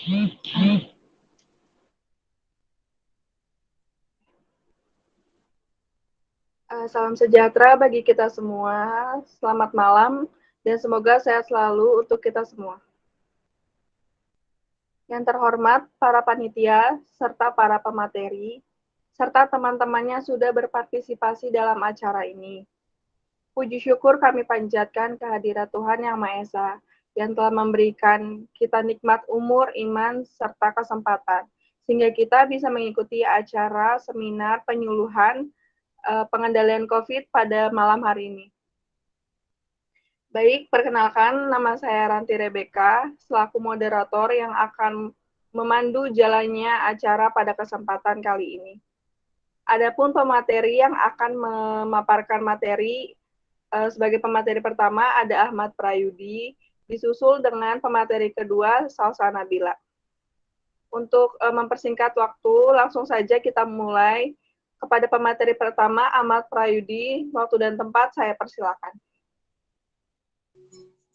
Salam sejahtera bagi kita semua. Selamat malam dan semoga sehat selalu untuk kita semua. Yang terhormat para panitia serta para pemateri serta teman-temannya sudah berpartisipasi dalam acara ini. Puji syukur kami panjatkan kehadirat Tuhan Yang Maha Esa yang telah memberikan kita nikmat umur, iman, serta kesempatan sehingga kita bisa mengikuti acara seminar penyuluhan pengendalian COVID pada malam hari ini. Baik, perkenalkan nama saya Ranti Rebecca, selaku moderator yang akan memandu jalannya acara pada kesempatan kali ini. Adapun pemateri yang akan memaparkan materi sebagai pemateri pertama ada Ahmad Prayudi, disusul dengan pemateri kedua Salsa Nabila. Untuk mempersingkat waktu, langsung saja kita mulai. Kepada pemateri pertama, Ahmad Prayudi, waktu dan tempat saya persilakan.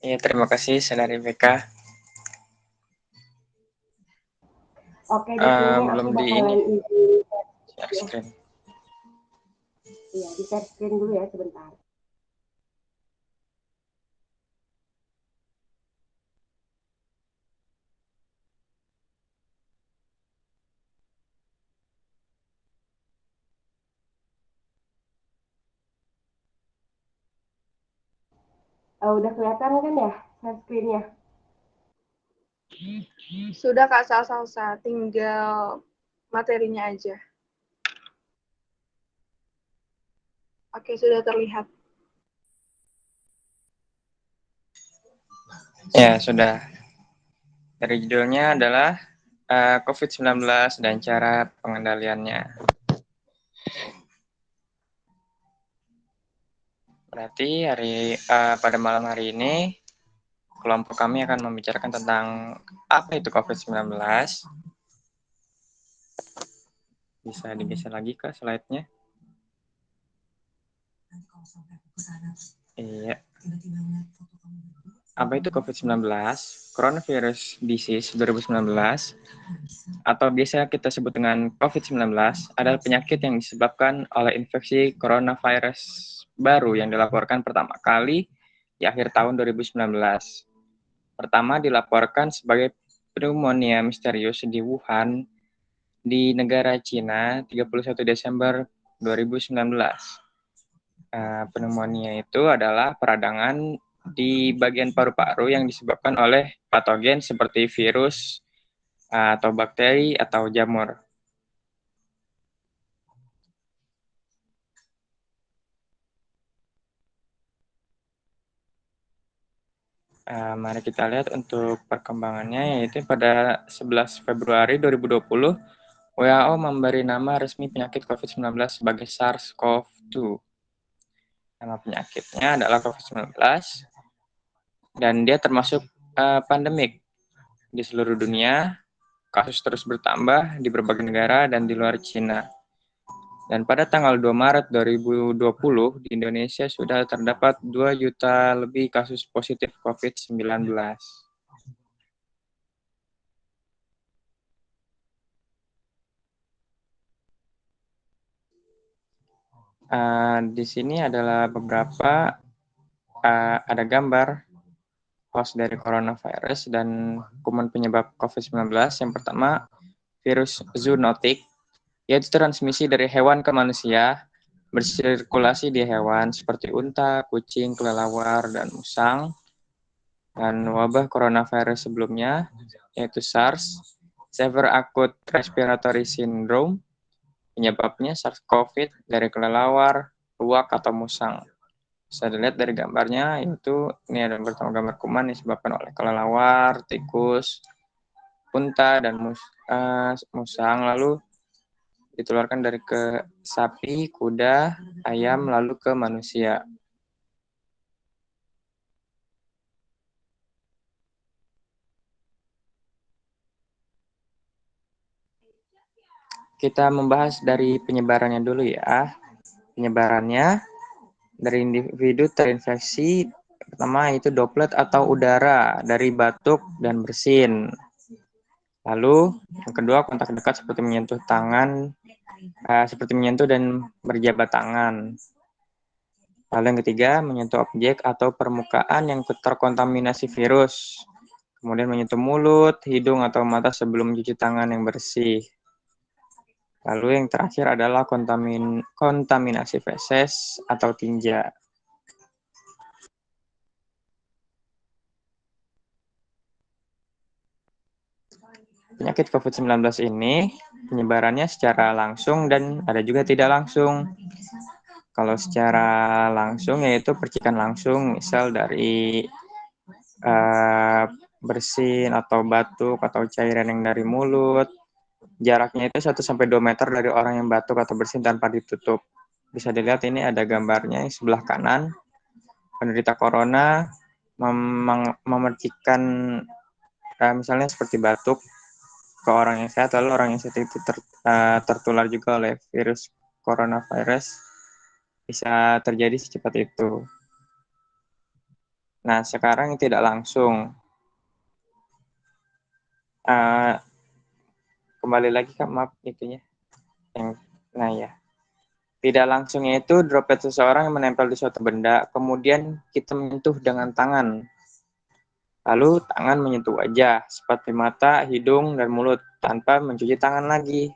Ya, terima kasih, Saudari BK. Oke, di sini belum aku di bakalan ini. share screen. Iya, di share screen dulu ya sebentar. Udah kelihatan kan ya share screen-nya? Sudah Kak Salsa, tinggal materinya aja. Oke, sudah terlihat. Ya, sudah. Dari judulnya adalah COVID-19 dan cara pengendaliannya. Berarti pada malam hari ini, kelompok kami akan membicarakan tentang apa itu COVID-19. Bisa digeser lagi ke slide-nya? Iya. Apa itu COVID-19? Coronavirus Disease 2019, atau biasa kita sebut dengan COVID-19, adalah penyakit yang disebabkan oleh infeksi coronavirus baru yang dilaporkan pertama kali di akhir tahun 2019. Pertama dilaporkan sebagai pneumonia misterius di Wuhan, di negara Cina, 31 Desember 2019. Pneumonia itu adalah peradangan di bagian paru-paru yang disebabkan oleh patogen seperti virus atau bakteri atau jamur. Mari kita lihat untuk perkembangannya, yaitu pada 11 Februari 2020, WHO memberi nama resmi penyakit COVID-19 sebagai SARS-CoV-2. Nama penyakitnya adalah COVID-19, dan dia termasuk pandemik di seluruh dunia. Kasus terus bertambah di berbagai negara dan di luar Cina. Dan pada tanggal 2 Maret 2020, di Indonesia sudah terdapat 2 juta lebih kasus positif COVID-19. Di sini adalah beberapa, ada gambar host dari coronavirus dan kuman penyebab COVID-19. Yang pertama, virus zoonotic, yaitu transmisi dari hewan ke manusia, bersirkulasi di hewan seperti unta, kucing, kelelawar, dan musang. Dan wabah coronavirus sebelumnya, yaitu SARS, Severe Acute Respiratory Syndrome, penyebabnya SARS-CoV dari kelelawar, luwak, atau musang. Bisa dilihat dari gambarnya, itu ini ada gambar kuman disebabkan oleh kelelawar, tikus, unta, dan musang, lalu ditularkan dari ke sapi, kuda, ayam, lalu ke manusia. Kita membahas dari penyebarannya dulu ya. Penyebarannya dari individu terinfeksi, pertama itu droplet atau udara dari batuk dan bersin. Lalu yang kedua, kontak dekat seperti menyentuh tangan, seperti menyentuh dan berjabat tangan. Lalu yang ketiga, menyentuh objek atau permukaan yang terkontaminasi virus. Kemudian menyentuh mulut, hidung, atau mata sebelum mencuci tangan yang bersih. Lalu yang terakhir adalah kontaminasi feses atau tinja. Penyakit COVID-19 ini penyebarannya secara langsung dan ada juga tidak langsung. Kalau secara langsung yaitu percikan langsung, misal dari bersin atau batuk atau cairan yang dari mulut. Jaraknya itu 1-2 meter dari orang yang batuk atau bersin tanpa ditutup. Bisa dilihat ini ada gambarnya yang sebelah kanan. Penderita corona memercikan misalnya seperti batuk ke orang yang sehat, lalu orang yang sehat itu tertular juga oleh virus coronavirus. Bisa terjadi secepat itu. Nah, sekarang yang tidak langsung. Kembali lagi, Kak, maaf itunya. Nah ya. Tidak langsungnya itu droplet seseorang yang menempel di suatu benda, kemudian kita menyentuh dengan tangan. Lalu tangan menyentuh wajah, seperti mata, hidung, dan mulut, tanpa mencuci tangan lagi.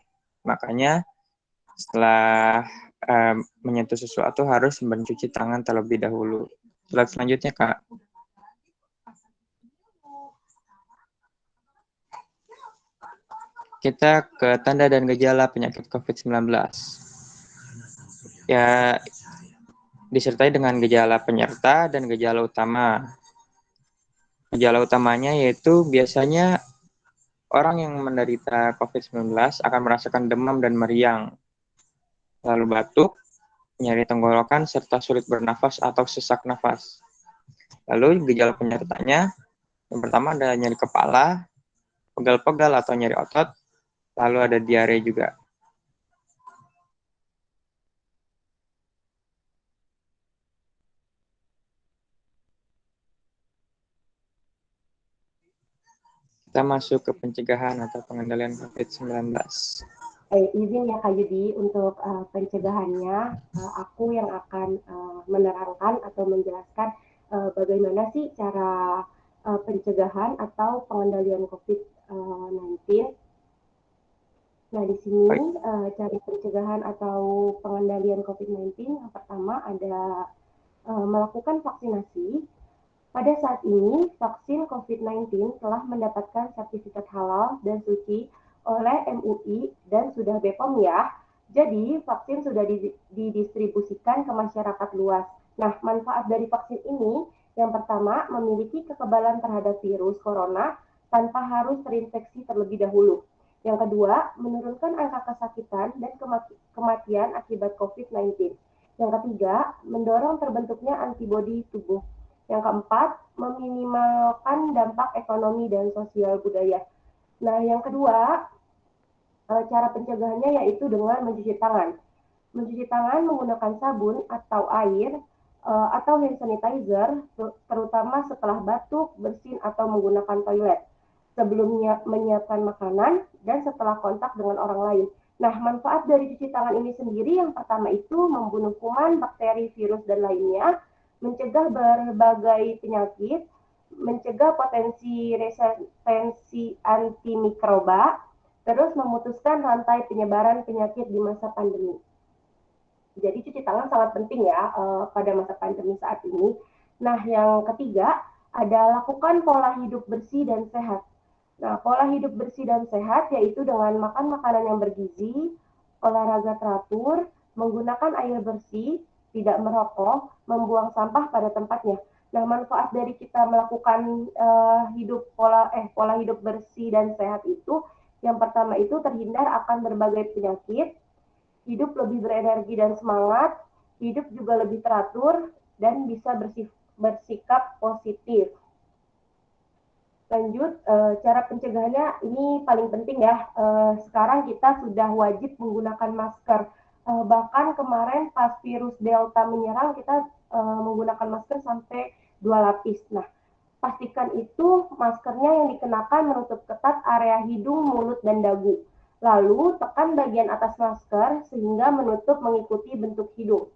Makanya setelah menyentuh sesuatu harus mencuci tangan terlebih dahulu. Slide selanjutnya, Kak. Kita ke tanda dan gejala penyakit COVID-19. Ya, disertai dengan gejala penyerta dan gejala utama. Gejala utamanya yaitu biasanya orang yang menderita COVID-19 akan merasakan demam dan meriang, lalu batuk, nyeri tenggorokan, serta sulit bernafas atau sesak nafas. Lalu gejala penyertanya, yang pertama ada nyeri kepala, pegal-pegal atau nyeri otot, lalu ada diare juga. Kita masuk ke pencegahan atau pengendalian COVID-19. Izin ya Kak Yudi, untuk pencegahannya, aku yang akan menerangkan atau menjelaskan bagaimana sih cara pencegahan atau pengendalian COVID-19. Nah, di sini cara pencegahan atau pengendalian COVID-19 yang pertama ada melakukan vaksinasi. Pada saat ini, vaksin COVID-19 telah mendapatkan sertifikat halal dan suci oleh MUI dan sudah BPOM ya. Jadi, vaksin sudah didistribusikan ke masyarakat luas. Nah, manfaat dari vaksin ini yang pertama memiliki kekebalan terhadap virus corona tanpa harus terinfeksi terlebih dahulu. Yang kedua, menurunkan angka kesakitan dan kematian akibat COVID-19. Yang ketiga, mendorong terbentuknya antibodi tubuh. Yang keempat, meminimalkan dampak ekonomi dan sosial budaya. Nah, yang kedua, cara pencegahannya yaitu dengan mencuci tangan. Mencuci tangan menggunakan sabun atau air atau hand sanitizer, terutama setelah batuk, bersin, atau menggunakan toilet. Sebelumnya menyiapkan makanan dan setelah kontak dengan orang lain. Nah, manfaat dari cuci tangan ini sendiri yang pertama itu membunuh kuman, bakteri, virus, dan lainnya, mencegah berbagai penyakit, mencegah potensi resistensi antimikroba, terus memutuskan rantai penyebaran penyakit di masa pandemi. Jadi cuci tangan sangat penting ya pada masa pandemi saat ini. Nah, yang ketiga ada lakukan pola hidup bersih dan sehat. Nah, pola hidup bersih dan sehat yaitu dengan makan makanan yang bergizi, olahraga teratur, menggunakan air bersih, tidak merokok, membuang sampah pada tempatnya. Nah, manfaat dari kita melakukan pola hidup bersih dan sehat itu, yang pertama itu terhindar akan berbagai penyakit, hidup lebih berenergi dan semangat, hidup juga lebih teratur, dan bisa bersikap positif. Lanjut, cara pencegahannya ini paling penting ya. Sekarang kita sudah wajib menggunakan masker. Bahkan kemarin pas virus Delta menyerang, kita menggunakan masker sampai 2 lapis. Nah, pastikan itu maskernya yang dikenakan menutup ketat area hidung, mulut, dan dagu. Lalu tekan bagian atas masker sehingga menutup mengikuti bentuk hidung.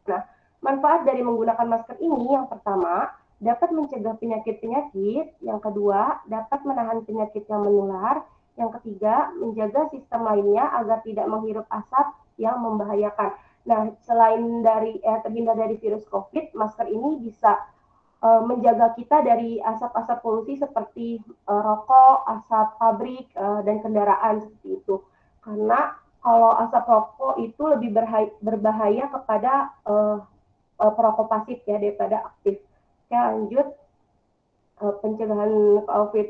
Nah, manfaat dari menggunakan masker ini yang pertama, dapat mencegah penyakit-penyakit, yang kedua, dapat menahan penyakit yang menular, yang ketiga, menjaga sistem lainnya agar tidak menghirup asap yang membahayakan. Nah, selain terhindar dari virus COVID, masker ini bisa menjaga kita dari asap-asap polusi seperti rokok, asap pabrik, dan kendaraan seperti itu. Karena kalau asap rokok itu lebih berbahaya kepada perokok pasif ya daripada aktif. Oke, lanjut. Pencegahan COVID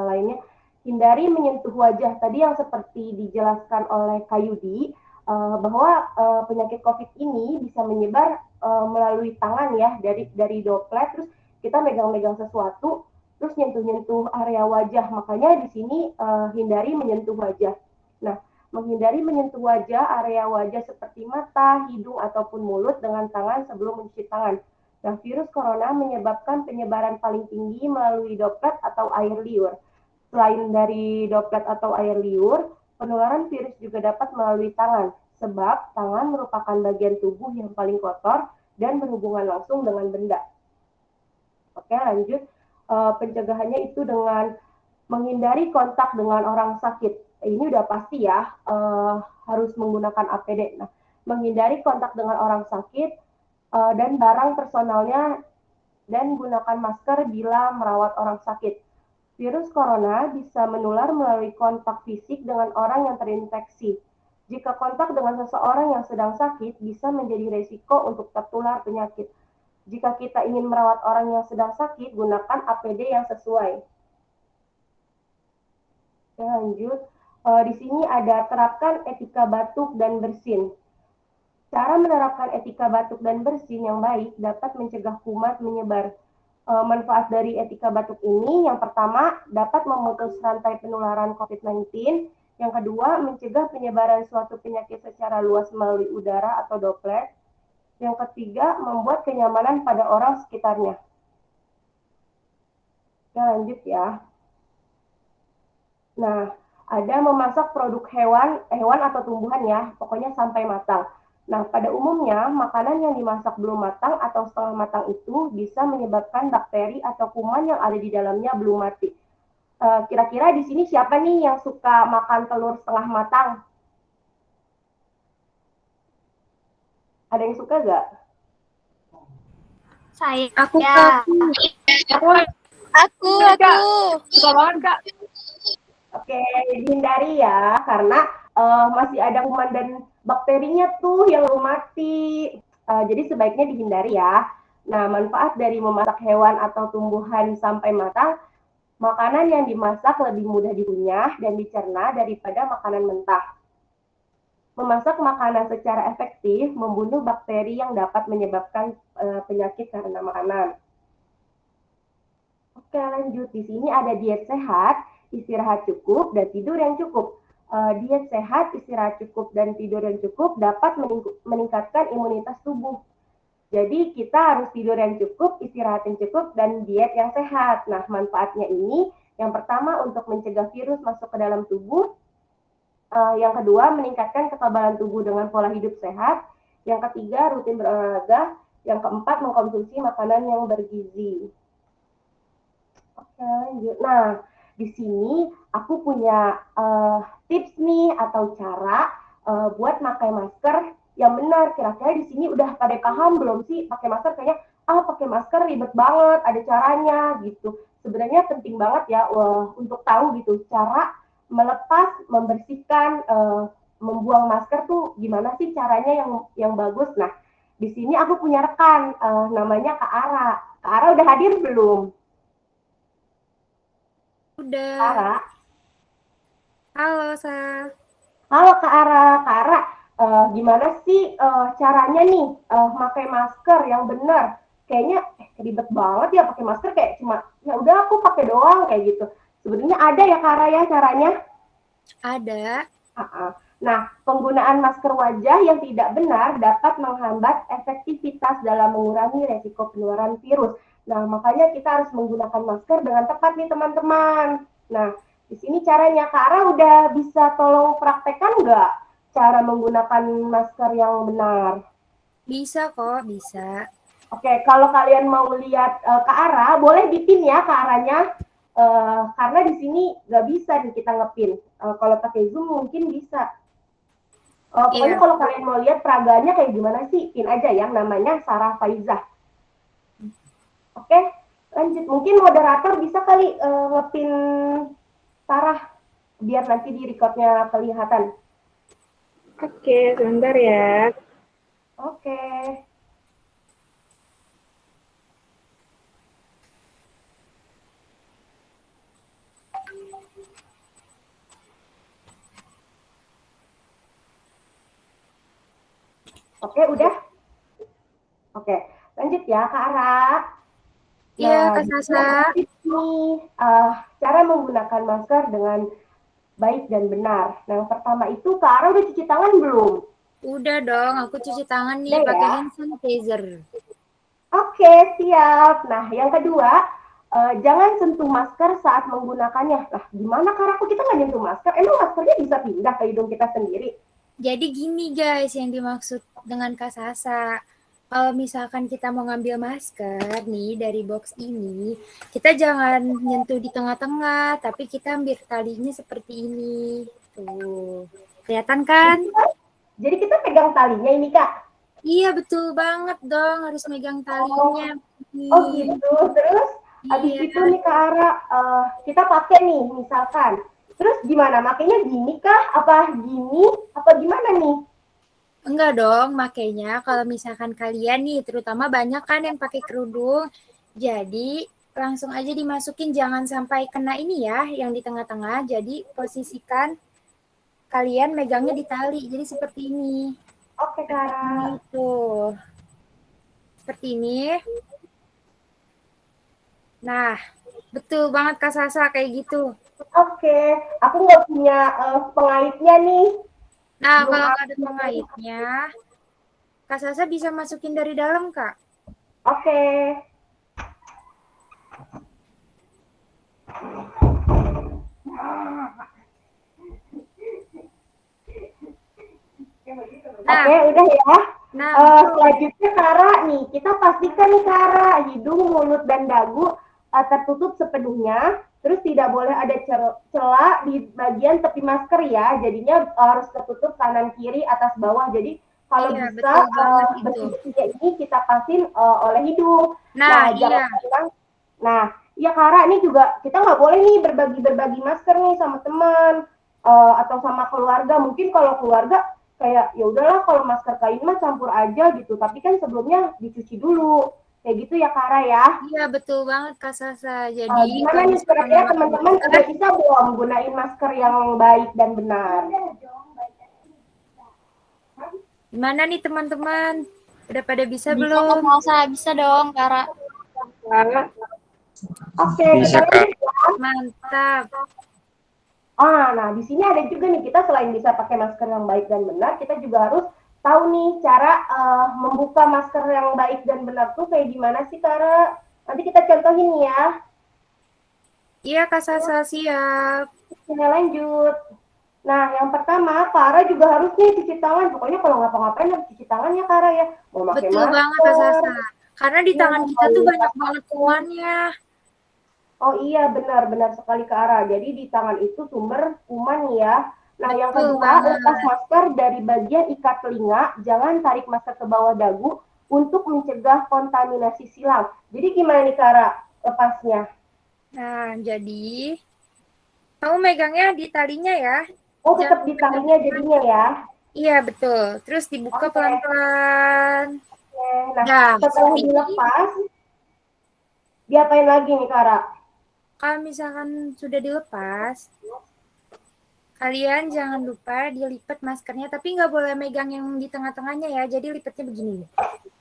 lainnya, hindari menyentuh wajah. Tadi yang seperti dijelaskan oleh Kak Yudi, bahwa penyakit COVID ini bisa menyebar melalui tangan ya, dari droplet, terus kita megang-megang sesuatu, terus nyentuh-nyentuh area wajah. Makanya di sini hindari menyentuh wajah. Nah, menghindari menyentuh wajah, area wajah seperti mata, hidung, ataupun mulut dengan tangan sebelum mencuci tangan. Nah, virus corona menyebabkan penyebaran paling tinggi melalui droplet atau air liur. Selain dari droplet atau air liur, penularan virus juga dapat melalui tangan, sebab tangan merupakan bagian tubuh yang paling kotor dan berhubungan langsung dengan benda. Oke, lanjut. Pencegahannya itu dengan menghindari kontak dengan orang sakit. Ini udah pasti ya, harus menggunakan APD. Nah, menghindari kontak dengan orang sakit dan barang personalnya, dan gunakan masker bila merawat orang sakit. Virus corona bisa menular melalui kontak fisik dengan orang yang terinfeksi. Jika kontak dengan seseorang yang sedang sakit, bisa menjadi resiko untuk tertular penyakit. Jika kita ingin merawat orang yang sedang sakit, gunakan APD yang sesuai. Lanjut, di sini ada terapkan etika batuk dan bersin. Cara menerapkan etika batuk dan bersin yang baik dapat mencegah kuman menyebar. Manfaat dari etika batuk ini, yang pertama, dapat memutus rantai penularan COVID-19. Yang kedua, mencegah penyebaran suatu penyakit secara luas melalui udara atau droplet. Yang ketiga, membuat kenyamanan pada orang sekitarnya. Kita lanjut ya. Nah, ada memasak produk hewan atau tumbuhan ya, pokoknya sampai matang. Nah, pada umumnya, makanan yang dimasak belum matang atau setengah matang itu bisa menyebabkan bakteri atau kuman yang ada di dalamnya belum mati. Kira-kira di sini siapa nih yang suka makan telur setengah matang? Ada yang suka nggak? Saya. Aku, Ya. Aku. Suka banget, Kak. Oke, dihindari ya, karena masih ada kuman dan bakterinya tuh yang belum mati. Jadi sebaiknya dihindari ya. Nah, manfaat dari memasak hewan atau tumbuhan sampai matang, makanan yang dimasak lebih mudah dikunyah dan dicerna daripada makanan mentah. Memasak makanan secara efektif membunuh bakteri yang dapat menyebabkan penyakit karena makanan. Oke, lanjut. Di sini ada diet sehat, istirahat cukup, dan tidur yang cukup. Diet sehat, istirahat cukup, dan tidur yang cukup dapat meningkatkan imunitas tubuh. Jadi kita harus tidur yang cukup, istirahat yang cukup, dan diet yang sehat. Nah, manfaatnya ini, yang pertama untuk mencegah virus masuk ke dalam tubuh. Yang kedua, meningkatkan kekebalan tubuh dengan pola hidup sehat. Yang ketiga, rutin berolahraga. Yang keempat, mengkonsumsi makanan yang bergizi. Oke, lanjut. Nah, di sini aku punya tips nih atau cara buat pakai masker yang benar. Kira-kira di sini udah pada paham belum sih pakai masker? Kayaknya pakai masker ribet banget, ada caranya gitu. Sebenarnya penting banget ya untuk tahu gitu cara melepas, membersihkan, membuang masker tuh gimana sih caranya yang bagus. Nah, di sini aku punya rekan namanya Kak Ara. Kak Ara udah hadir belum? Udah. Ara. Halo, Sa. Halo Kak Ara. Kak Ara, gimana sih caranya nih pakai masker yang benar? Kayaknya ribet banget ya pakai masker, kayak cuma ya udah aku pakai doang kayak gitu. Sebenarnya ada ya Kak Ara ya caranya? Ada. Nah, penggunaan masker wajah yang tidak benar dapat menghambat efektivitas dalam mengurangi resiko penularan virus. Nah, makanya kita harus menggunakan masker dengan tepat nih teman-teman. Nah, di sini caranya. Kak Ara udah bisa tolong praktekkan nggak cara menggunakan masker yang benar? Bisa kok, bisa. Oke, kalau kalian mau lihat Kak Ara, boleh dipin ya Kak Aranya. Karena di sini nggak bisa nih kita ngepin. Kalau pakai Zoom mungkin bisa. Pokoknya Iya. kalau kalian mau lihat peraganya kayak gimana sih, pin aja yang namanya Sarah Faizah. Oke, lanjut. Mungkin moderator bisa kali ngepin Sarah biar nanti di recordnya kelihatan. Oke, sebentar ya. Oke. Oke, udah? Oke, lanjut ya Kak Ara. Iya, Nah, Kak di sini Sasa. ada tips nih, cara menggunakan masker dengan baik dan benar. Nah, yang pertama itu Kak Ara udah cuci tangan belum? Udah dong, aku cuci tangan nih Udah pakai ya? hand sanitizer. Oke, siap. Nah, yang kedua, jangan sentuh masker saat menggunakannya. Nah, gimana Kak Ara? Kita nggak nyentuh masker? Emang maskernya bisa pindah ke hidung kita sendiri? Jadi gini guys yang dimaksud dengan Kak Sasa. Kalau misalkan kita mau ngambil masker nih dari box ini, kita jangan nyentuh di tengah-tengah, tapi kita ambil talinya seperti ini. Tuh. Kelihatan kan? Jadi kita pegang talinya ini, Kak? Iya, betul banget dong. Harus megang talinya. Oh gitu. Terus habis Iya. itu nih Kak Ara, kita pakai nih misalkan. Terus gimana? Makanya gini kah? Apa gini? Apa gimana nih? Enggak dong, makanya kalau misalkan kalian nih, terutama banyak kan yang pakai kerudung, jadi langsung aja dimasukin, jangan sampai kena ini ya, yang di tengah-tengah. Jadi posisikan kalian megangnya di tali, jadi seperti ini. Oke Kak Ara. Ini tuh, seperti ini. Nah, betul banget Kak Sasa kayak gitu. Oke, aku nggak punya pengaitnya nih. Nah, Belum kalau nggak ada ada. pengaitnya, Kak Sasa bisa masukin dari dalam, Kak. Oke. Nah, Oke, udah ya. nah, Selanjutnya Kara nih, kita pastikan nih Kara, hidung, mulut, dan dagu tertutup sepenuhnya. Terus tidak boleh ada celah di bagian tepi masker ya. Jadinya harus tertutup kanan kiri atas bawah. Jadi kalau iya, bisa betul banget itu. bersih-bersihnya ini kita pasin oleh hidung. Nah, jangan iya. bilang. Nah, ya Kara ini juga kita nggak boleh nih berbagi masker nih sama teman atau sama keluarga. Mungkin kalau keluarga kayak ya udahlah kalau masker kain mah campur aja gitu, tapi kan sebelumnya dicuci dulu kayak gitu ya Kara ya. Iya, betul banget Kak Sasa. Jadi, Gimana kalau nih misalkan kira-kira memakai teman-teman masker, udah bisa belum gunain masker yang baik dan benar? gimana nih teman-teman? Udah pada bisa Bisa belum? Kak Salsa, bisa dong Kara. Oke, Bisa, kita Kak. lanjut ya. Mantap. Nah di sini ada juga nih kita selain bisa pakai masker yang baik dan benar, kita juga harus tahu nih cara membuka masker yang baik dan benar tuh kayak gimana sih Kara? Nanti kita contohin nih ya. Iya Kak Sasa, siap. Kita lanjut. Nah, yang pertama, Kara juga harus nih cuci tangan. Pokoknya kalau ngapa-ngapain harus cuci tangan ya, Kara ya. Mau pakai Betul masker. banget Kak Sasa. Karena di Iya, tangan kita tuh mau banyak banget kumannya. Oh iya, benar sekali Kara. Jadi di tangan itu sumber kuman ya. Nah, yang Betul kedua, banget. lepas masker dari bagian ikat telinga. Jangan tarik masker ke bawah dagu untuk mencegah kontaminasi silang. Jadi gimana nih Kara lepasnya? Nah, jadi kamu megangnya di talinya ya. Oh, tetap di talinya jadinya ya. Iya, betul. Terus dibuka Oke. pelan-pelan. Oke. Nah, Nah, setelah seperti ini. dilepas, diapain lagi nih Kara? Kalau misalkan sudah dilepas, kalian jangan lupa dilipat maskernya, tapi nggak boleh megang yang di tengah-tengahnya ya. Jadi lipatnya begini.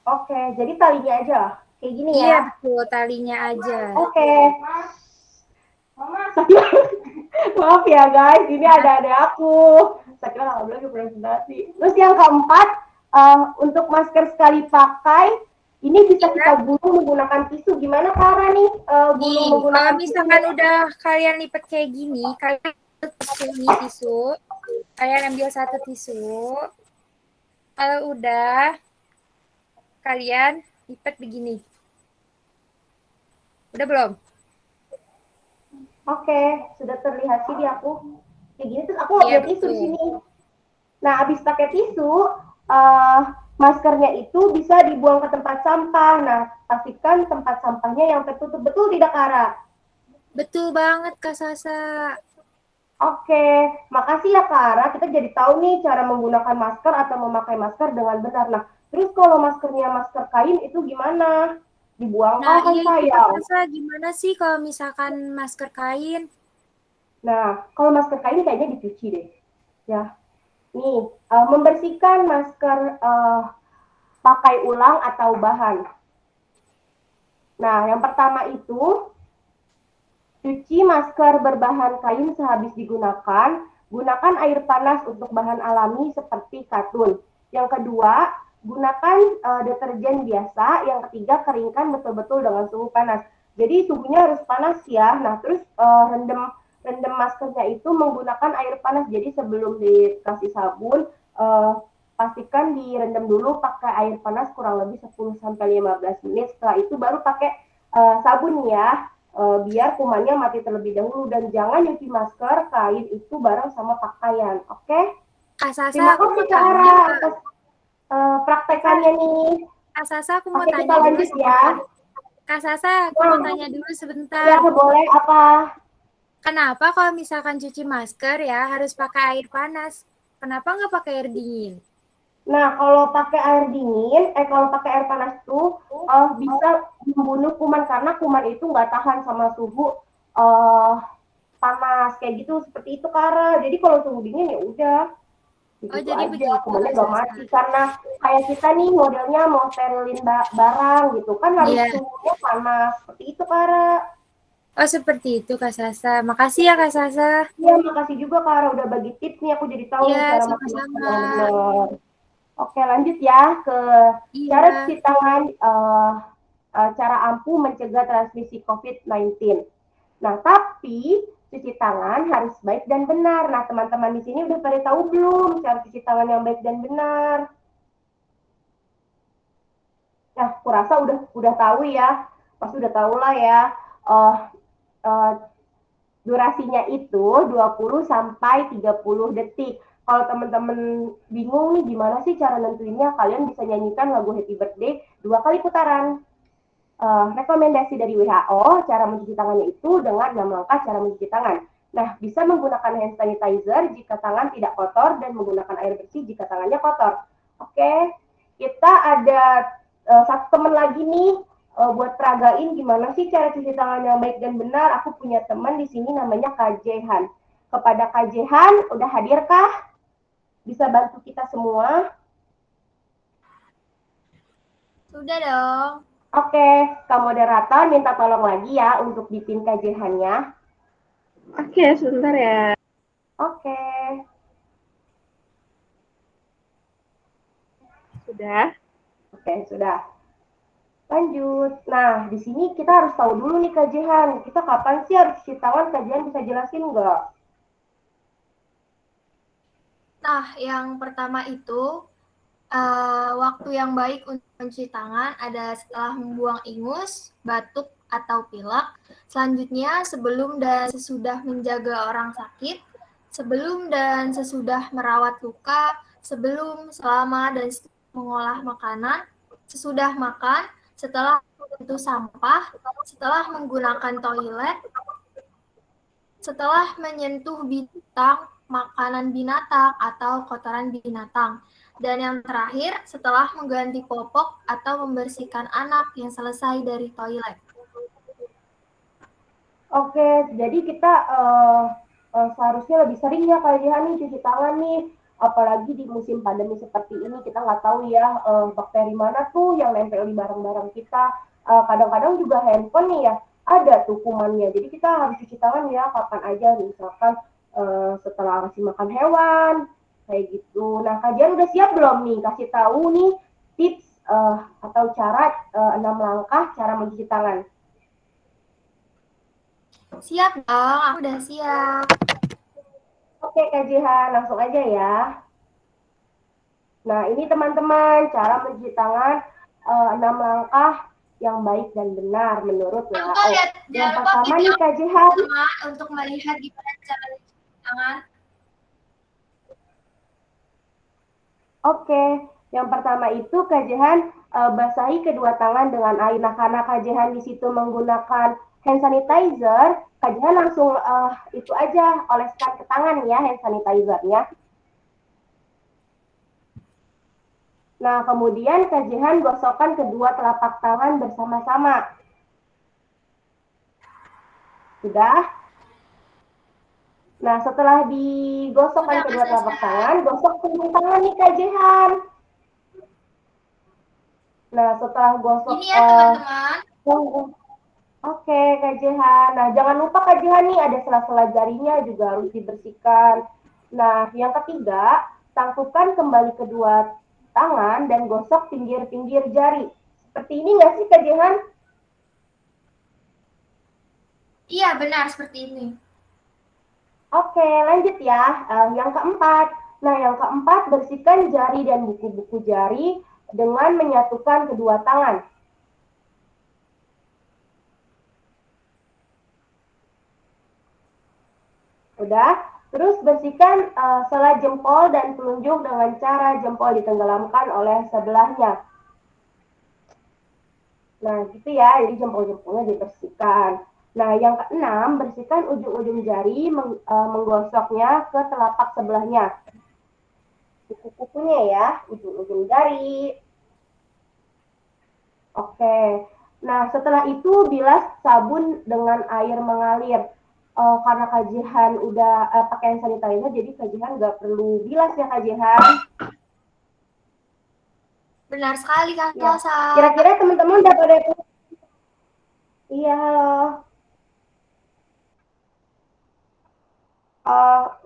Oke, jadi talinya aja. Kayak gini Iya, ya? betul. Talinya aja. Oke. Maaf ya guys, ini ada aku. Saya kira nggak boleh presentasi. Terus yang keempat, untuk masker sekali pakai, Ini bisa kita gulung menggunakan tisu. Gimana Kara nih gulung Nih, menggunakan kalau misalkan udah kalian lipat kayak gini, kalian tisu, kalian ambil satu tisu. Kalau udah, kalian lipat begini. Udah belum? Oke, sudah terlihat sih di aku. Kayak gini tuh aku nggak punya tisu di sini. Nah, habis pakai tisu, maskernya itu bisa dibuang ke tempat sampah. Nah, pastikan tempat sampahnya yang tertutup. Betul tidak, Kara? Betul banget, Kak Sasa. Oke, makasih ya Kara. Kita jadi tahu nih cara menggunakan masker atau memakai masker dengan benar. Nah, terus kalau maskernya masker kain itu gimana? Dibuang Nah, kan iya itu Kak sayang. Sasa, gimana sih kalau misalkan masker kain? Nah, kalau masker kain kayaknya dicuci deh. Ya, nih membersihkan masker pakai ulang atau bahan. Nah, yang pertama itu cuci masker berbahan kain sehabis digunakan. Gunakan air panas untuk bahan alami seperti katun. Yang kedua, gunakan deterjen biasa. Yang ketiga, keringkan betul-betul dengan suhu panas. Jadi suhunya harus panas ya. Nah, terus rendam maskernya itu menggunakan air panas. Jadi sebelum dikasih sabun, pastikan direndam dulu pakai air panas kurang lebih 10-15 menit. Setelah itu baru pakai sabun ya. Biar kumannya mati terlebih dahulu dan jangan nyuci masker kain itu bareng sama pakaian, oke? Kak Sasa, Terima aku kasih mau Kak Ara tanya, atas praktekannya nih. Kak Sasa, aku mau Oke, kita tanya dulu lanjut ya. sebentar. Kak Sasa, aku mau tanya dulu Ya, sebentar. boleh apa? Kenapa kalau misalkan cuci masker ya harus pakai air panas? Kenapa nggak pakai air dingin? Nah, kalau pakai air dingin, kalau pakai air panas tuh bisa membunuh kuman karena kuman itu nggak tahan sama suhu panas kayak gitu seperti itu Kara. Jadi kalau suhu dingin ya udah Oh, gitu jadi aja, begitu kumannya Kak gak Sasa. mati karena kayak kita nih modelnya mau sterilin barang gitu kan harus Iya. suhunya panas seperti itu Kara. Oh, seperti itu Kak Sasa. Makasih ya Kak Sasa. Iya, makasih juga Kara udah bagi tips nih, aku jadi tahu nih Iya, cara makan masker sama-sama. yang benar. Oke, lanjut ya ke cara Iya. cuci tangan cara ampuh mencegah transmisi COVID-19. Nah, tapi cuci tangan harus baik dan benar. Nah, teman-teman di sini udah pada tahu belum cara cuci tangan yang baik dan benar? Nah, kurasa udah tahu ya. Pasti udah tahu lah ya. Uh, uh, durasinya itu 20 sampai 30 detik. Kalau teman-teman bingung nih gimana sih cara nentuinnya, kalian bisa nyanyikan lagu Happy Birthday 2 kali putaran. Rekomendasi dari WHO, cara mencuci tangannya itu dengan 6 langkah cara mencuci tangan. Nah, bisa menggunakan hand sanitizer jika tangan tidak kotor dan menggunakan air bersih jika tangannya kotor. Oke, kita ada satu teman lagi nih buat peragain gimana sih cara cuci tangan yang baik dan benar. Aku punya teman di sini namanya Kak Jehan. Kepada Kak Jehan, udah hadirkah? Bisa bantu kita semua? Sudah dong. Oke, Kak moderator minta tolong lagi ya untuk dipin Kak Jehannya. Oke, sebentar ya. Oke. Sudah? Oke, sudah. Lanjut. Nah, di sini kita harus tahu dulu nih Kak Jehan. Kita kapan sih harus cuci tangan? Kak Jehan bisa jelasin nggak? Nah, yang pertama itu waktu yang baik untuk mencuci tangan ada setelah membuang ingus, batuk, atau pilek. Selanjutnya, sebelum dan sesudah menjaga orang sakit, sebelum dan sesudah merawat luka, sebelum, selama, dan mengolah makanan, sesudah makan, setelah itu sampah, setelah menggunakan toilet, setelah menyentuh bintang, makanan binatang, atau kotoran binatang. Dan yang terakhir, setelah mengganti popok atau membersihkan anak yang selesai dari toilet. Oke, jadi kita seharusnya lebih sering ya Kak Jehan nih cuci tangan nih. Apalagi di musim pandemi seperti ini, kita nggak tahu ya bakteri mana tuh yang nempel di barang-barang kita. Kadang-kadang juga handphone nih ya, ada tuh kumannya. Jadi kita harus cuci tangan ya kapan aja, misalkan setelah ngasih makan hewan, kayak gitu. Nah, Kak Jehan udah siap belum nih kasih tahu nih tips atau cara 6 langkah cara mencuci tangan. Siap dong, aku udah siap. Oke Kak Jihan, langsung aja ya. Nah ini teman-teman cara mencuci tangan 6 langkah yang baik dan benar menurut WHO. Yang pertama nih Kak Jihan. Untuk melihat gimana cara mencuci tangan. Oke, yang pertama itu Kak Jihan basahi kedua tangan dengan air. Nah karena Kak Jihan di situ menggunakan hand sanitizer, Kak Jihan langsung itu aja oleskan ke tangan ya hand sanitizer-nya. Nah, kemudian Kak Jihan gosokkan kedua telapak tangan bersama-sama. Sudah? Nah, setelah digosokkan kedua telapak tangan, gosok kedua tangan nih Kak Jihan. Nah, setelah gosok... Ini ya teman-teman. Oke, Kak Jihan. Nah, jangan lupa Kak Jihan nih ada sela-sela jarinya juga harus dibersihkan. Nah, yang ketiga, tangkupkan kembali kedua tangan dan gosok pinggir-pinggir jari. Seperti ini nggak sih Kak Jihan? Iya, benar seperti ini. Oke, lanjut ya. Yang keempat. Nah, yang keempat, bersihkan jari dan buku-buku jari dengan menyatukan kedua tangan. Udah? Terus bersihkan sela jempol dan telunjuk dengan cara jempol ditenggelamkan oleh sebelahnya. Nah, gitu ya. Jadi jempol-jempolnya dibersihkan. Nah, yang keenam, bersihkan ujung-ujung jari, menggosoknya ke telapak sebelahnya. Kuku-kukunya ya, ujung-ujung jari. Oke. Nah, setelah itu bilas sabun dengan air mengalir. Karena Kak Jihan udah pakai hand sanitizer, jadi Kak Jihan nggak perlu bilas ya Kak Jihan. Benar sekali Kak Ya. Salsa. Kira-kira teman-teman udah pada... Iya, halo.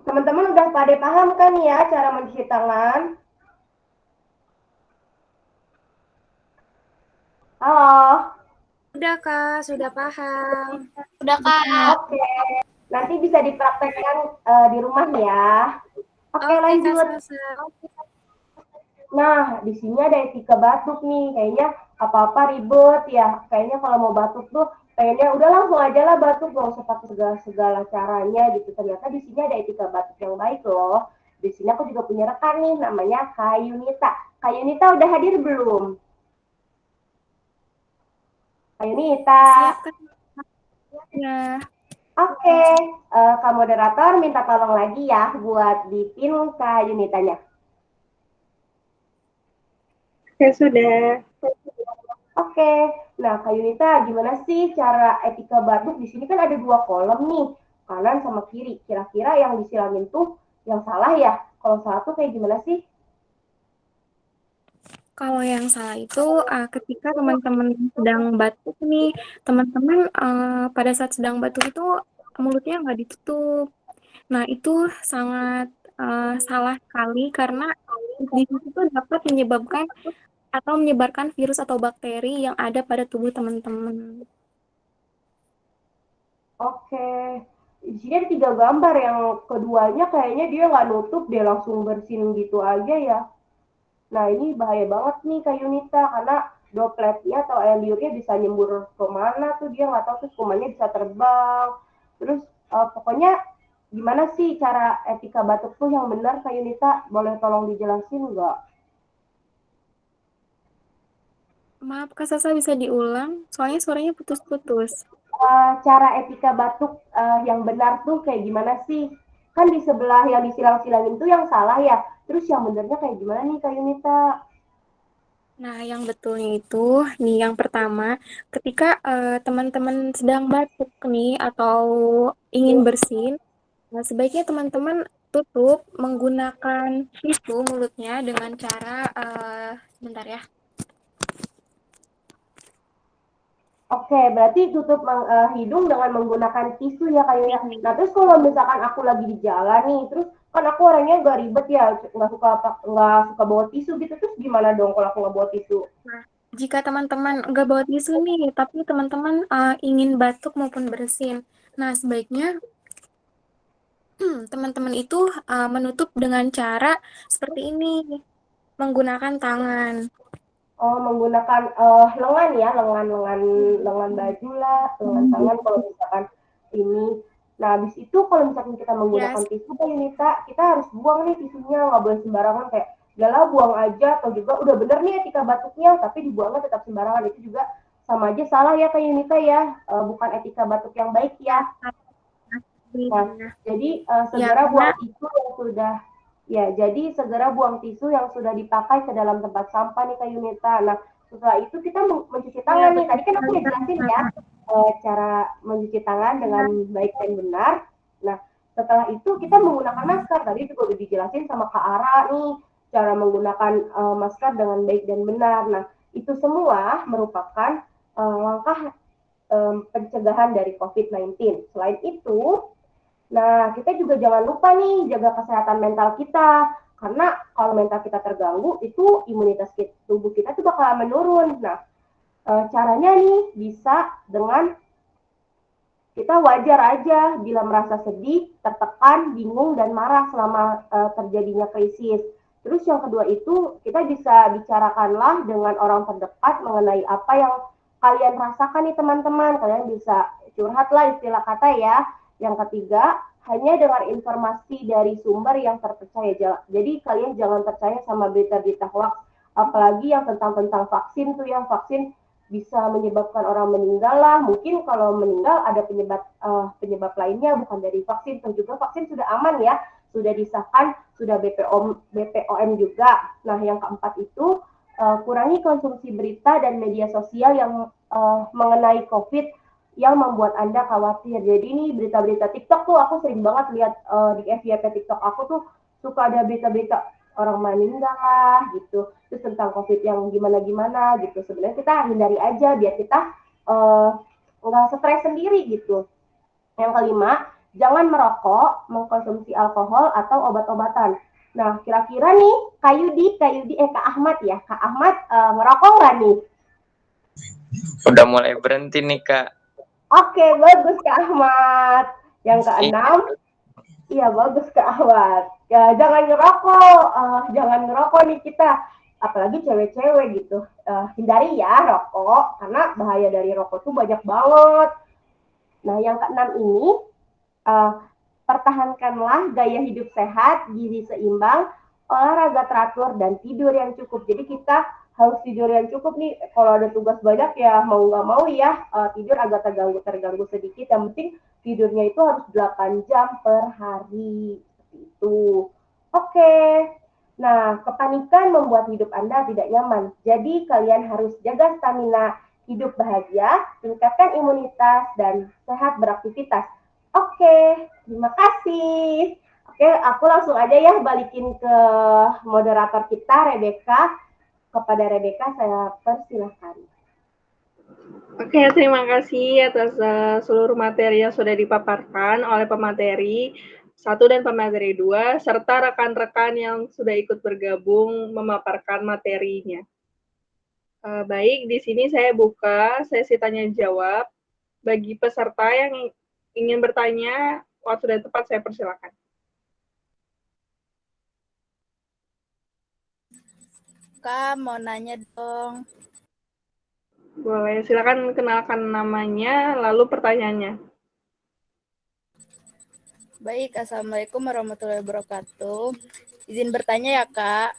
Teman-teman udah pada paham kan ya cara mencuci tangan? Halo. Sudah Kak, sudah paham. Udah Kak. Oke. Nanti bisa dipraktekkan di rumah ya. Oke, lanjut. Kak Salsa. Nah, di sini ada etika batuk nih. Kayaknya apa-apa ribet ya. Kayaknya kalau mau batuk tuh pengennya udah langsung aja lah batuk, gak usah pakai segala caranya gitu. Ternyata di sini ada etika batuk yang baik loh. Di sini aku juga punya rekan nih, namanya Kak Yunita. Kak Yunita udah hadir belum? Kak Yunita. Siap Kak. Ya. Oke, Kak moderator minta tolong lagi ya buat dipin Kak Yunitanya. Ya sudah. Oke, nah Kak Yunita, gimana sih cara etika batuk? Di sini kan ada 2 kolom nih, kanan sama kiri. Kira-kira yang disilamin tuh yang salah ya? Kalau salah tuh kayak gimana sih? Kalau yang salah itu ketika teman-teman sedang batuk nih, teman-teman pada saat sedang batuk itu mulutnya nggak ditutup. Nah, itu sangat salah sekali karena di situ tuh dapat menyebabkan atau menyebarkan virus atau bakteri yang ada pada tubuh teman-teman. Oke, di sini ada 3 gambar, yang keduanya kayaknya dia nggak nutup, dia langsung bersin gitu aja ya. Nah, ini bahaya banget nih Kak Yunita, karena dropletnya atau air liurnya bisa nyembur kemana tuh, dia nggak tahu, terus kumannya bisa terbang. Terus pokoknya gimana sih cara etika batuk tuh yang benar Kak Yunita? Boleh tolong dijelasin nggak? Maaf, Kak Sasa bisa diulang? Soalnya suaranya putus-putus. Cara etika batuk yang benar tuh kayak gimana sih? Kan di sebelah yang disilang-silangin tuh yang salah ya. Terus yang benernya kayak gimana nih Kak Yunita? Nah, yang betulnya itu, nih yang pertama, ketika teman-teman sedang batuk nih atau ingin bersin, nah, sebaiknya teman-teman tutup menggunakan tisu mulutnya dengan cara, sebentar ya. Oke, berarti tutup hidung dengan menggunakan tisu ya Kak Yunita. Nah, terus kalau misalkan aku lagi di jalan nih, terus kan aku orangnya nggak ribet ya, nggak suka bawa tisu gitu, terus gimana dong kalau aku nggak bawa tisu? Nah, jika teman-teman nggak bawa tisu nih, tapi teman-teman ingin batuk maupun bersin, nah sebaiknya teman-teman itu menutup dengan cara seperti ini, menggunakan tangan. Oh, menggunakan lengan ya, lengan baju lah, lengan tangan kalau misalkan ini. Nah, habis itu kalau misalkan kita Ya, menggunakan tisu kan Yunita, kita harus buang nih tisunya, nggak boleh sembarangan kayak yalah buang aja, atau juga udah bener nih etika batuknya tapi dibuangnya tetap sembarangan, itu juga sama aja salah ya kayak Yunita ya. Bukan etika batuk yang baik ya. Nah, ya, jadi ya, segera karena buang tisu yang sudah ya, jadi segera buang tisu yang sudah dipakai ke dalam tempat sampah nih Kak Yunita. Nah, setelah itu kita mencuci ya tangan nih. betul Tadi kan aku sekali udah Kak. jelasin ya cara mencuci tangan dengan baik dan benar. Nah, setelah itu kita menggunakan masker. Tadi juga udah dijelasin sama Kak Ara nih cara menggunakan masker dengan baik dan benar. Nah, itu semua merupakan langkah pencegahan dari COVID-19. Selain itu, nah, kita juga jangan lupa nih jaga kesehatan mental kita. Karena kalau mental kita terganggu, itu imunitas tubuh kita tuh bakal menurun. Nah, caranya nih bisa dengan kita wajar aja bila merasa sedih, tertekan, bingung, dan marah selama terjadinya krisis. Terus yang kedua itu, kita bisa bicarakanlah dengan orang terdekat mengenai apa yang kalian rasakan nih teman-teman. Kalian bisa curhat lah istilah kata ya. Yang ketiga, hanya dengar informasi dari sumber yang terpercaya. Jadi kalian jangan percaya sama berita-berita hoax. Apalagi yang tentang vaksin tuh, yang vaksin bisa menyebabkan orang meninggal lah. Mungkin kalau meninggal ada penyebab lainnya bukan dari vaksin. Dan juga vaksin sudah aman ya, sudah disahkan, sudah BPOM juga. Nah, yang keempat itu kurangi konsumsi berita dan media sosial yang mengenai COVID yang membuat Anda khawatir. Jadi ini berita-berita TikTok tuh aku sering banget lihat di FYP TikTok aku tuh suka ada berita-berita orang meninggal lah gitu, terus tentang COVID yang gimana-gimana gitu. Sebenarnya kita hindari aja biar kita nggak stres sendiri gitu. Yang kelima, jangan merokok, mengkonsumsi alkohol atau obat-obatan. Nah, kira-kira nih Kak Ahmad ya, Kak Ahmad ngerokok nggak nih? Udah mulai berhenti nih Kak. Oke, bagus Kak Ahmad. Yang keenam, iya bagus Kak Ahmad. Ya, jangan ngerokok nih kita. Apalagi cewek-cewek gitu. Hindari ya rokok, karena bahaya dari rokok tuh banyak banget. Nah, yang keenam ini, uh, pertahankanlah gaya hidup sehat, gizi seimbang, olahraga teratur, dan tidur yang cukup. Jadi kita harus tidur yang cukup nih. Kalau ada tugas banyak ya mau nggak mau ya tidur agak terganggu sedikit. Yang penting tidurnya itu harus 8 jam per hari. Seperti itu. Oke. Nah, kepanikan membuat hidup Anda tidak nyaman. Jadi kalian harus jaga stamina, hidup bahagia, tingkatkan imunitas, dan sehat beraktivitas. Oke, terima kasih. Oke, aku langsung aja ya balikin ke moderator kita, Rebecca. Kepada Rebecca, saya persilahkan. Oke, terima kasih atas seluruh materi yang sudah dipaparkan oleh pemateri 1 dan pemateri 2, serta rekan-rekan yang sudah ikut bergabung memaparkan materinya. Baik, di sini saya buka sesi tanya jawab. Bagi peserta yang ingin bertanya, waktu dan tempat saya persilakan. Kak, mau nanya dong. Boleh, silakan kenalkan namanya, lalu pertanyaannya. Baik, Assalamualaikum warahmatullahi wabarakatuh. Izin bertanya ya, Kak.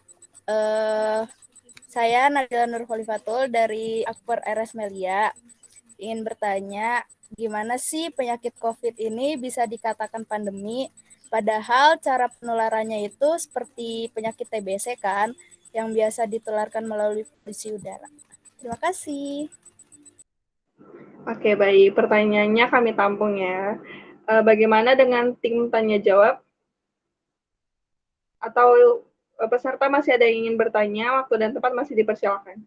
Saya Nabila Nur Khalifatul dari Akper RS Melia. Ingin bertanya, gimana sih penyakit COVID ini bisa dikatakan pandemi, padahal cara penularannya itu seperti penyakit TBC kan, yang biasa ditularkan melalui polusi udara. Terima kasih. Oke, baik. Pertanyaannya kami tampung ya. Bagaimana dengan tim tanya jawab? Atau peserta masih ada yang ingin bertanya, waktu dan tempat masih dipersilakan.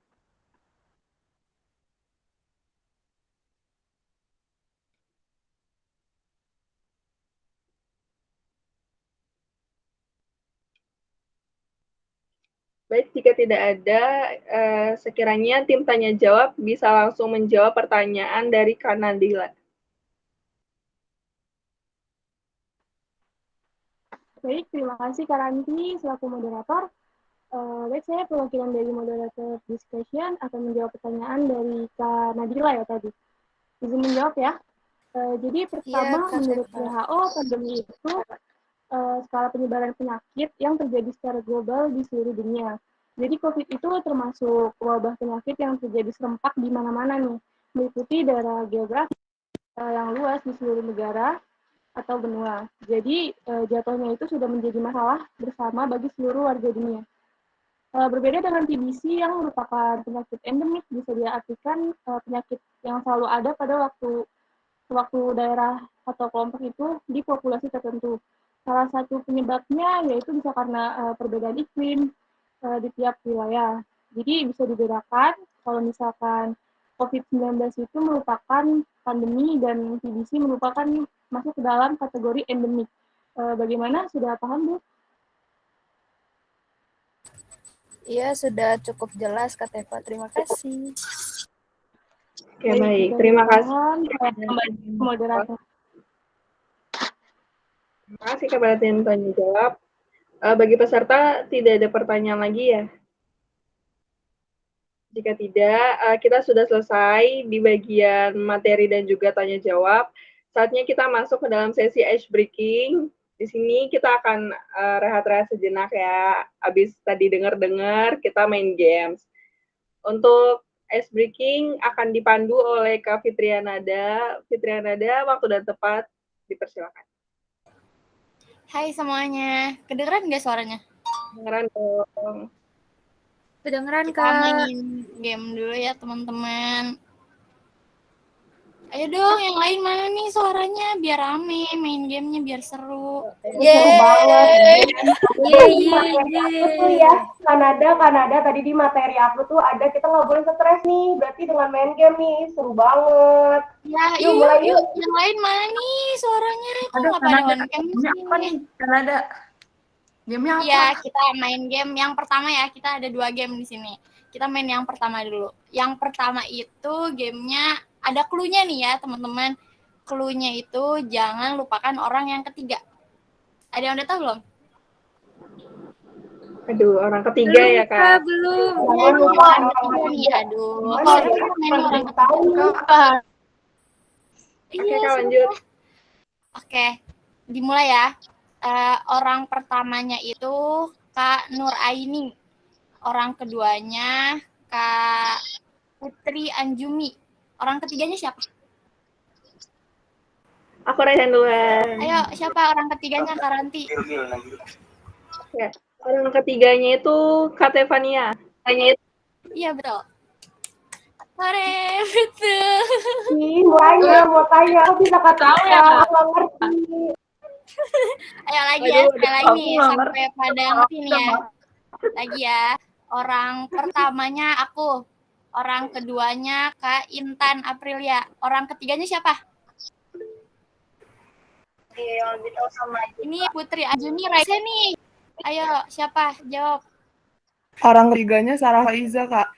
Baik, jika tidak ada, sekiranya tim tanya jawab bisa langsung menjawab pertanyaan dari Kak Nadila. Baik, terima kasih Kak Ranti selaku moderator. Baik, saya perwakilan dari moderator discussion akan menjawab pertanyaan dari Kak Nadila ya tadi. Izin menjawab ya. Jadi pertama, Kak menurut Teva. WHO, pandemi itu skala penyebaran penyakit yang terjadi secara global di seluruh dunia. Jadi COVID itu termasuk wabah penyakit yang terjadi serempak di mana-mana nih, meliputi daerah geografis yang luas di seluruh negara atau benua. Jadi jatuhnya itu sudah menjadi masalah bersama bagi seluruh warga dunia. Berbeda dengan TBC yang merupakan penyakit endemik, bisa diartikan penyakit yang selalu ada pada waktu daerah atau kelompok itu di populasi tertentu. Salah satu penyebabnya yaitu bisa karena perbedaan iklim di tiap wilayah. Jadi bisa dibedakan kalau misalkan COVID-19 itu merupakan pandemi dan TBC merupakan masuk ke dalam kategori endemik. Bagaimana? Sudah paham, Bu? Iya, sudah cukup jelas Kak Teva. Terima kasih. Oke, baik. Terima kasih. Saya kembali ke moderator. Terima kasih kepada tim tanya jawab. Bagi peserta tidak ada pertanyaan lagi ya? Jika tidak, kita sudah selesai di bagian materi dan juga tanya jawab. Saatnya kita masuk ke dalam sesi ice breaking. Di sini kita akan rehat-rehat sejenak ya. Habis tadi dengar-dengar kita main games. Untuk ice breaking akan dipandu oleh Kak Fitrianada. Fitrianada, waktu dan tepat dipersilakan. Hai semuanya, kedengeran nggak suaranya? Kedengeran dong. Kedengeran, Kita Kak. main game dulu ya teman-teman. Ayo dong, yang lain mana nih suaranya? Biar rame, main gamenya biar seru. Seru banget. Yeay. Aku tuh ya, Kanada tadi di materi aku tuh ada kita nggak boleh stres nih, berarti dengan main game nih seru banget. Ya, Yuk, mulai yuk. Yang lain mana nih suaranya? Kok nggak pada on cam sih? Kanada. Gamenya apa? Iya, kita main game yang pertama ya. Kita ada 2 game di sini. Kita main yang pertama dulu. Yang pertama itu gamenya ada clue-nya nih ya teman-teman. Clue-nya itu jangan lupakan orang yang ketiga. Ada yang udah tahu belum? Aduh, orang ketiga ya, Kak. Belum. Jangan lupa Orang orang ketiga nih, ketiga. aduh. Gimana Seru ya? main orang ketiga. Tahu. Oke, Kak, lanjut. Oke, dimulai ya. Orang pertamanya itu Kak Nur Aini. Orang keduanya Kak Putri Anjumi. Orang ketiganya siapa? Aku Rayhan duluan. Ayo, siapa orang ketiganya Kak Ranti? Ya, orang ketiganya itu Kak Tevania. Iya, betul. Hore, betul. Ih, mulainya mau tanya, aku bisa kata ya, aku nggak ngerti. Ayo lagi ya, sekali lagi nih, sampai pada ngerti nih ya. Lagi ya, orang pertamanya aku. Orang keduanya Kak Intan Aprilia. Orang ketiganya siapa? Yang lebih tahu sama Ini Putri Ajuni Raisa nih. Ayo, siapa? Jawab. orang ketiganya Sarah Faiza, Kak.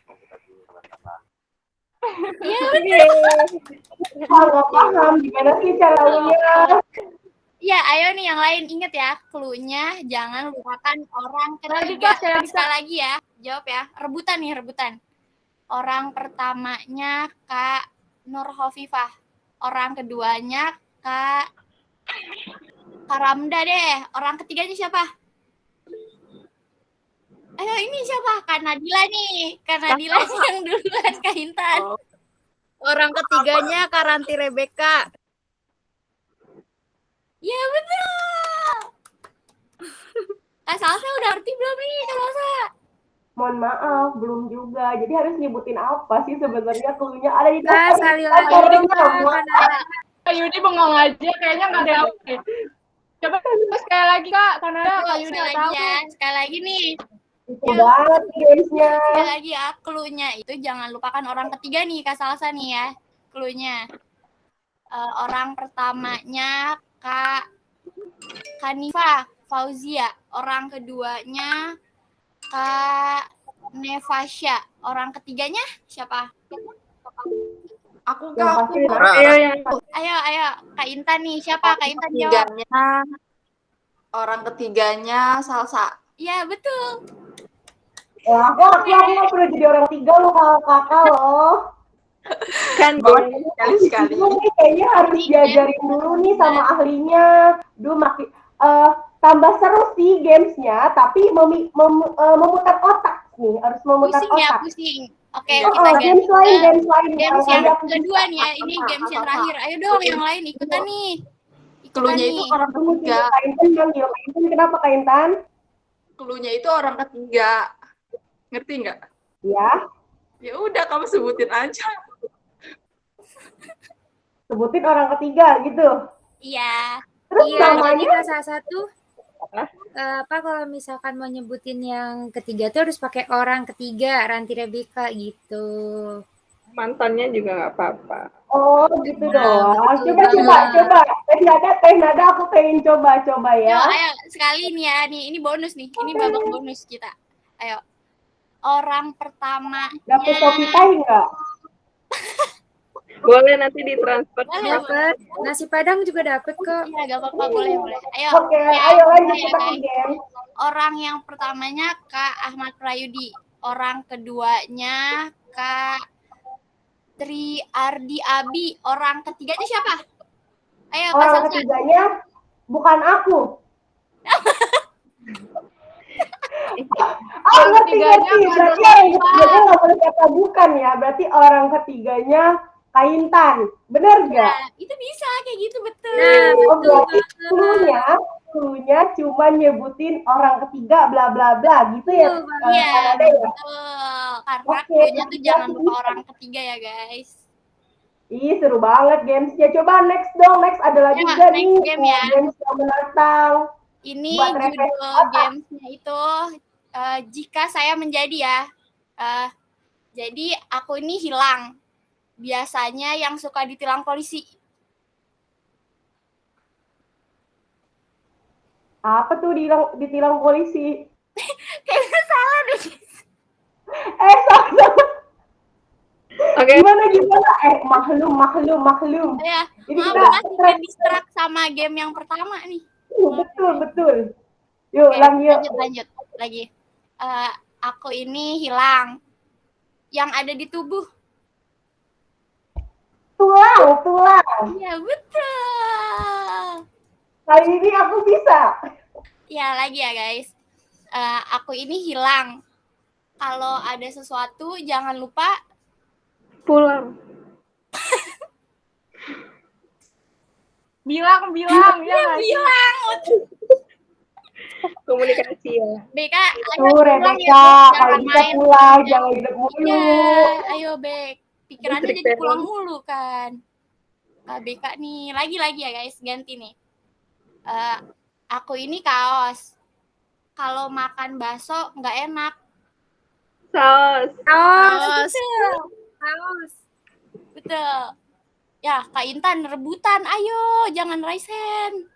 Iya, Nggak paham gimana sih caranya. iya, ayo nih yang lain inget ya. Clue-nya jangan lupakan orang ketiga. Sekali lagi ya. Jawab ya. Rebutan nih, rebutan. Orang pertamanya Kak Nur Hovifah. Orang keduanya Kak Ramda deh. Orang ketiganya siapa? Ayo ini siapa? Kak Nadila nih. Kak Nadila yang duluan, Kak Intan. Orang ketiganya Kak Ranti Rebeka. Ya betul. Kak Salsa udah ngerti belum nih Kak Salsa? Mohon maaf, belum juga. Jadi harus nyebutin apa sih sebenarnya clue-nya ada di Kak, sekali lagi Kak Yudi bengong aja, kayaknya nggak ada apa. Coba sekali lagi Kak, Kanada Kak Yudi Sekali tahu. lagi ya. Sekali lagi nih. Itu banget guysnya. Sekali lagi ya. Clue-nya itu jangan lupakan orang ketiga nih Kak Salsa nih ya. Clue-nya. Orang pertamanya Kak Hanifa Fauzia. Orang keduanya Kak Nevasya. Orang ketiganya siapa? Aku Yang Kak. pasti Ayo, Kak Intan nih. Siapa? Kak Intan jawab. Orang ketiganya Salsa. Iya, betul. ya, aku nggak perlu jadi orang tiga loh kalau kakak loh. Kan Sekali-sekali. Ini kayaknya harus diajarin dulu nih sama ahlinya. Duh, makin tambah seru sih gamesnya, tapi memutar otak nih, harus memutar Pusing ya, otak. pusing. Oke, kita ganti Games lain, games yang Kayak kedua nih ya. Ini games yang terakhir. Ayo dong, yang lain ikutan nih. Cluenya itu orang ketiga. Kak Intan manggil Kak Intan, kenapa Kak Intan? Cluenya itu orang ketiga. Ngerti nggak? Ya, Ya udah kamu sebutin aja. sebutin orang ketiga gitu. Iya. Terus Iya, jadi namanya kan salah satu kalau misalkan mau nyebutin yang ketiga tuh harus pakai orang ketiga, Ranti Rebecca gitu. mantannya juga nggak apa-apa. oh gitu Nah, doang. betul Coba. Teh nada aku pengen coba Yo, ya. ayo sekali nih ya. Nih, ini bonus nih. Ini babak bonus kita. Ayo. Orang pertamanya. Dapet topi tai nggak? Boleh nanti ditransfer. Dapet nasi padang juga dapet kok. Iya, gak apa-apa, boleh. Ayo. Oke, ya, ayo lanjut ya, kita ke guys. game. Orang yang pertamanya Kak Ahmad Prayudi. Orang keduanya Kak Tri Ardi Abi. Orang ketiganya siapa? Ayo, Kak Orang Salsa. ketiganya bukan aku. Ngerti. Berarti orang ketiganya nggak boleh kata bukan ya. Berarti orang ketiganya Kak Intan. Bener nggak? Nah, itu bisa kayak gitu, betul. Oh, berarti cluenya cuma nyebutin orang ketiga bla bla bla gitu ya. Iya, Kanada ya. betul. Karena Oke, cluenya tuh jangan jadi- lupa orang ketiga ya, guys. Ih, seru banget gamesnya. Coba next dong. Next ada lagi Ya, nggak next nih game ya. games yang menantang? Ini Buat judul referensi gamesnya itu Jika Saya Menjadi ya. Jadi aku ini hilang. Biasanya yang suka ditilang polisi. Apa tuh ditilang polisi? Kayaknya salah deh. Salah. Oke. Gimana? Maklum. Ya, Ini maaf kita distract sama game yang pertama nih. Betul. Yuk, Oke, lanjut lagi. Aku ini hilang. Yang ada di tubuh. Tulang. Iya, betul. Kali ini aku bisa. Ya, lagi ya, guys. Aku ini hilang. Kalau ada sesuatu, jangan lupa Pulang. Bilang ya bilang. Komunikasi ya. Beka, Tuh, Rebecca, kalau bisa pulang, jangan hidup mulu. Iya, ayo Bek. Pikirannya Listrik jadi peron. pulang mulu kan. Kak Beka nih, lagi ya guys, ganti nih. Aku ini kaos. Kalau makan bakso nggak enak. Saus. Betul. Ya, Kak Intan rebutan. Ayo, jangan raise hand.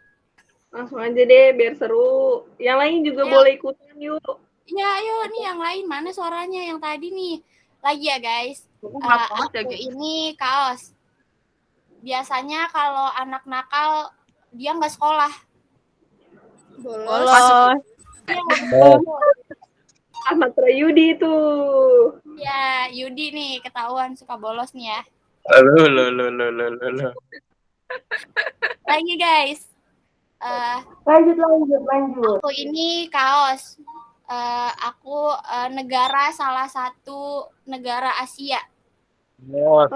Langsung aja deh biar seru. Yang lain juga Ayo. boleh ikutan yuk. Ya, ayo nih yang lain. Mana suaranya yang tadi nih? Lagi ya guys. Aku ini kaos. Biasanya kalau anak nakal dia nggak sekolah. Bolos. Iya, Ahmad Prayudi itu. ya, Yudi nih ketahuan suka bolos nih ya. Lo. Lagi guys. Lanjut. Aku ini kaos. Aku negara salah satu negara Asia. Nos.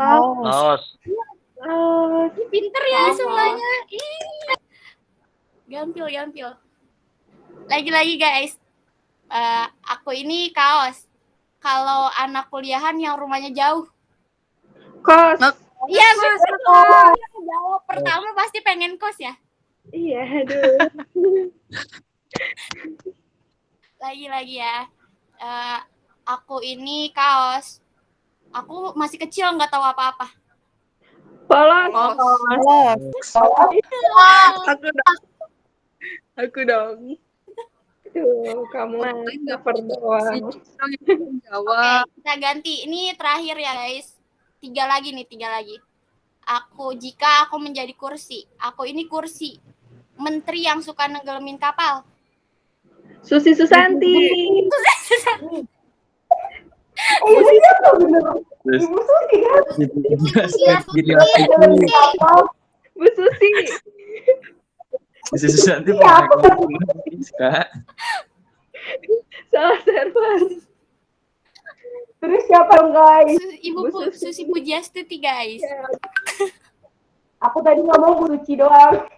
Pinter ya semuanya. Ih. Gampil. Lagi guys. Aku ini kaos. Kalau anak kuliahan yang rumahnya jauh. Kos. Iya, betul. Jawab pertama pasti pengen kos ya. Iya, aduh. Lagi ya. Aku ini kaos. Aku masih kecil nggak tahu apa-apa. Polos. Aku dong. Tuh, kamu cover doang. Oke, kita ganti. Ini terakhir ya guys. 3 lagi nih, 3 lagi. Jika aku menjadi kursi. Aku ini kursi. Menteri yang suka nenggelamin kapal. Susi Susanti. Ini siapa bener? Ibu Susi kan? Bu Susi. Susi Susanti Kak. Salah server. Terus siapa dong guys? Ibu Susi Pujiastuti guys. Aku tadi ngomong Bu Suci doang.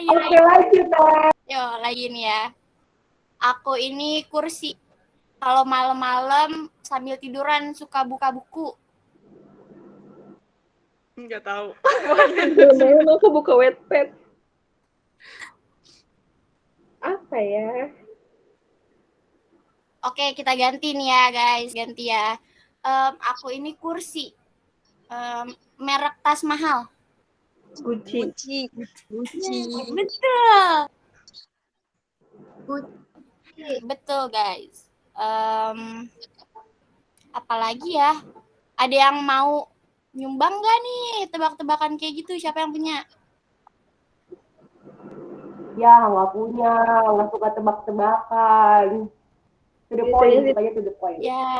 Oke lanjut deh. Yo, lagi nih ya. Aku ini kursi. Kalau malam-malam sambil tiduran suka buka buku. Enggak tahu. Malam aku buka Wattpad. Apa ya? Oke, kita ganti nih ya guys, ganti ya. Aku ini kursi. Merek tas mahal. Gucci. Betul. Betul guys. Apalagi ya? Ada yang mau nyumbang nggak nih tebak-tebakan kayak gitu? Siapa yang punya? Ya nggak punya, nggak suka tebak-tebakan. To the point, sukanya to the point. Ya.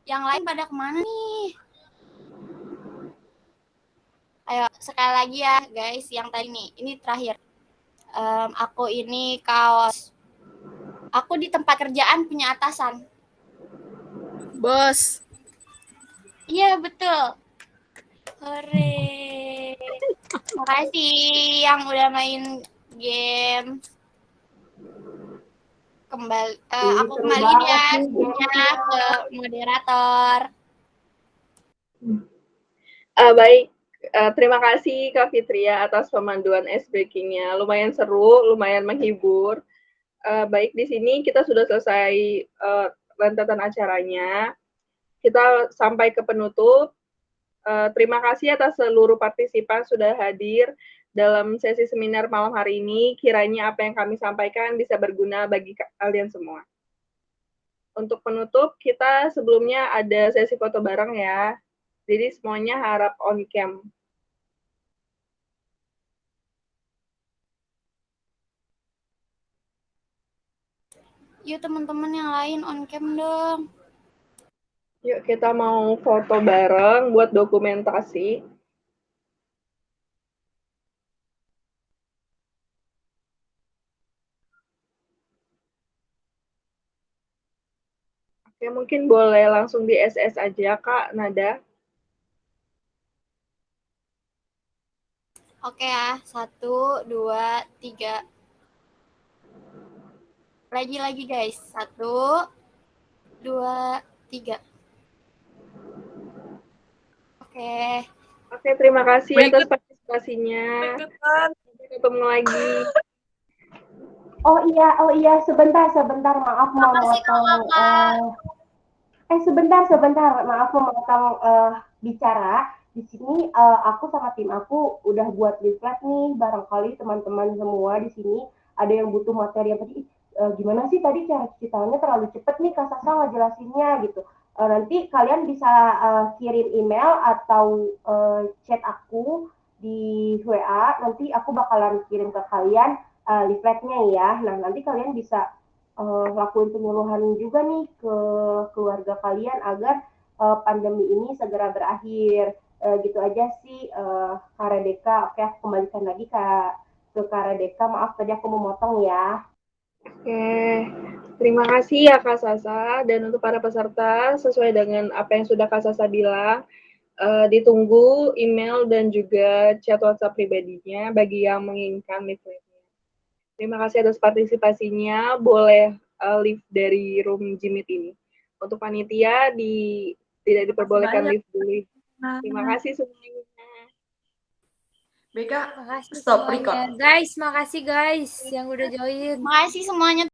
Yang lain pada kemana nih? Ayo sekali lagi ya guys, yang tadi nih, ini terakhir. Aku ini kaos. Aku di tempat kerjaan punya atasan. Bos. Iya betul. Hore. Makasih yang udah main game. Aku kembaliin ya ke moderator. Baik. Terima kasih Kak Fitria atas pemanduan ice breaking-nya. Lumayan seru, lumayan menghibur. Baik, di sini kita sudah selesai rentetan acaranya. Kita sampai ke penutup. Terima kasih atas seluruh partisipan sudah hadir dalam sesi seminar malam hari ini. Kiranya apa yang kami sampaikan bisa berguna bagi kalian semua. Untuk penutup, kita sebelumnya ada sesi foto bareng ya. Jadi semuanya harap on cam. Yuk teman-teman yang lain on cam dong. Yuk kita mau foto bareng buat dokumentasi. Oke, mungkin boleh langsung di SS aja Kak Nada. Oke ya, 1, 2, 3. Lagi guys, 1, 2, 3. Oke, terima kasih atas partisipasinya. Sampai ketemu lagi. Oh iya, sebentar, maaf mau motong. Sebentar, maaf mau motong bicara. Di sini aku sama tim aku udah buat leaflet nih, barangkali teman-teman semua di sini ada yang butuh materi yang tadi gimana sih tadi cara cuci tangannya terlalu cepet nih Kak Sasa ngejelasinnya gitu. Nanti kalian bisa kirim email atau chat aku di WA, nanti aku bakalan kirim ke kalian leafletnya ya. Nah, nanti kalian bisa lakuin penyuluhan juga nih ke keluarga kalian agar pandemi ini segera berakhir. Gitu aja sih Kak Radeka. Oke, aku kembalikan lagi ke Kak Radeka. Maaf tadi aku memotong ya. Oke, terima kasih ya Kak Sasa. Dan untuk para peserta, sesuai dengan apa yang sudah Kak Sasa bilang, ditunggu email dan juga chat WhatsApp pribadinya bagi yang menginginkan leafletnya. Terima kasih atas partisipasinya. Boleh leave dari room Jimit ini. Untuk panitia tidak diperbolehkan leave dulu. Terima kasih semuanya. Beka, Makasih stop semuanya. record. Guys, makasih guys yang udah join. Makasih semuanya.